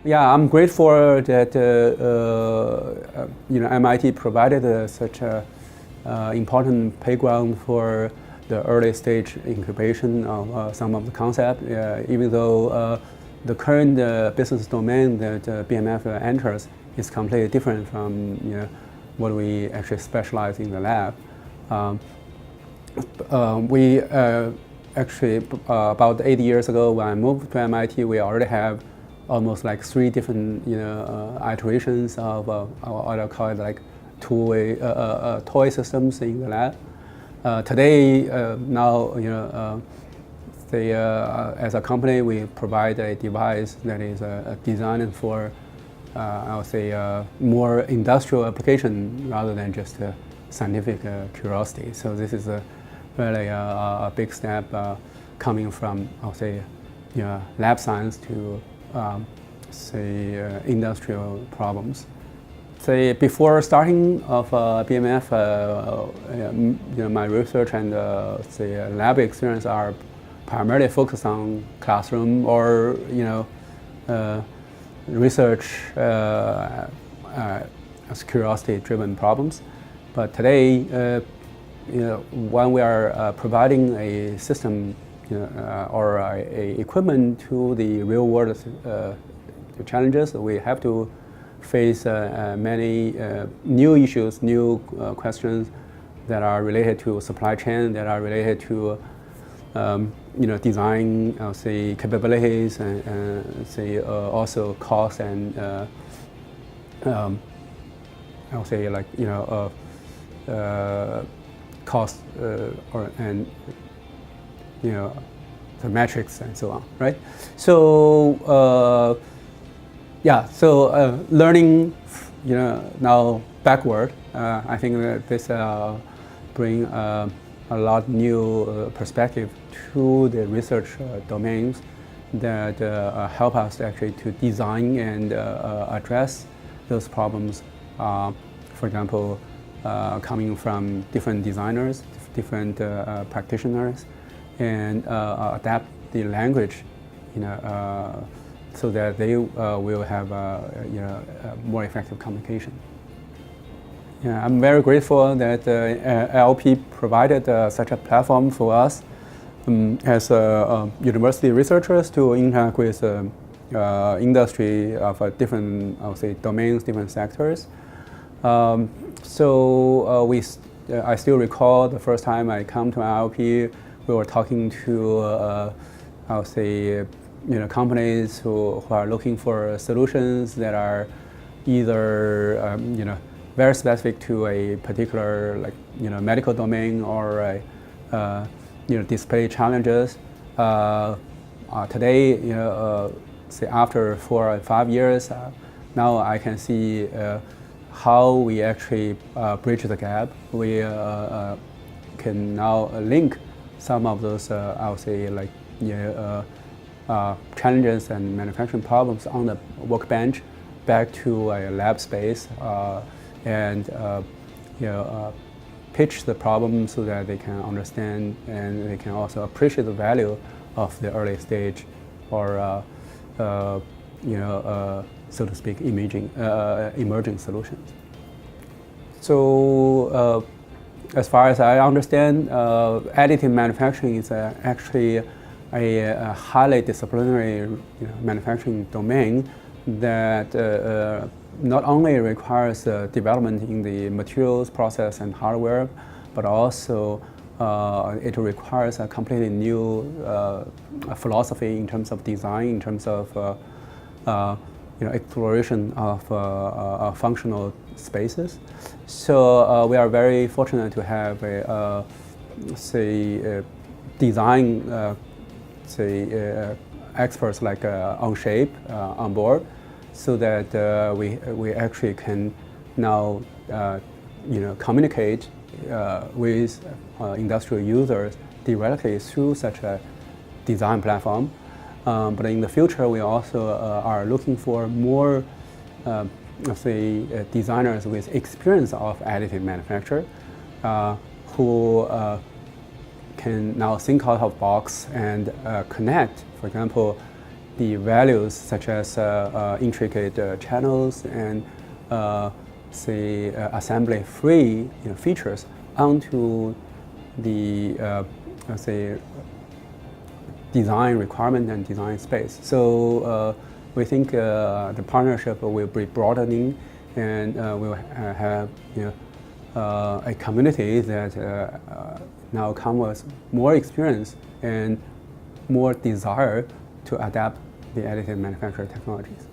Yeah, I'm grateful that MIT provided such a important playground for the early stage incubation of some of the concept. Even though the current business domain that BMF enters is completely different from what we actually specialize in the lab. We actually about 8 years ago when I moved to MIT, we already have almost like 3 different iterations of what I call it like two-way toy systems in the lab. Today, now as a company, we provide a device that is designed for I would say more industrial application rather than just scientific curiosity. So this is really a big step coming from I would say lab science to say industrial problems. Say before starting of BMF, my research and say lab experience are primarily focused on classroom or research as curiosity-driven problems. But today, when we are providing a system or a equipment to the real-world challenges, we have to face many new issues, new questions that are related to supply chain, that are related to design, say capabilities, and say also cost and I would say like cost and the metrics and so on, right? So learning now backward, I think that this bring a lot new perspective to the research domains that help us actually to design and address those problems. For example, coming from different designers, different practitioners, and adapt the language, so that they will have more effective communication. Yeah, I'm very grateful that ILP provided such a platform for us as university researchers to interact with industry of different, I would say, domains, different sectors. I still recall the first time I come to ILP, we were talking to, I would say, companies who are looking for solutions that are either, very specific to a particular, like, medical domain or, display challenges. Today, say after 4 or 5 years, now I can see how we actually bridge the gap. We can now link some of those, I would say, like, challenges and manufacturing problems on the workbench back to a lab space and pitch the problem so that they can understand and they can also appreciate the value of the early stage or so to speak, emerging solutions. So as far as I understand, additive manufacturing is actually a highly disciplinary manufacturing domain that not only requires development in the materials, process, and hardware, but also it requires a completely new philosophy in terms of design, in terms of exploration of functional spaces. So we are very fortunate to have a design experts like OnShape on board, so that we actually can now communicate with industrial users directly through such a design platform. But in the future, we also are looking for more, designers with experience of additive manufacture, who can now think out of the box and connect. For example, the values such as intricate channels and say assembly-free features onto the say design requirement and design space. So we think the partnership will be broadening, and we'll have a community that now come with more experience and more desire to adapt the additive manufacturing technologies.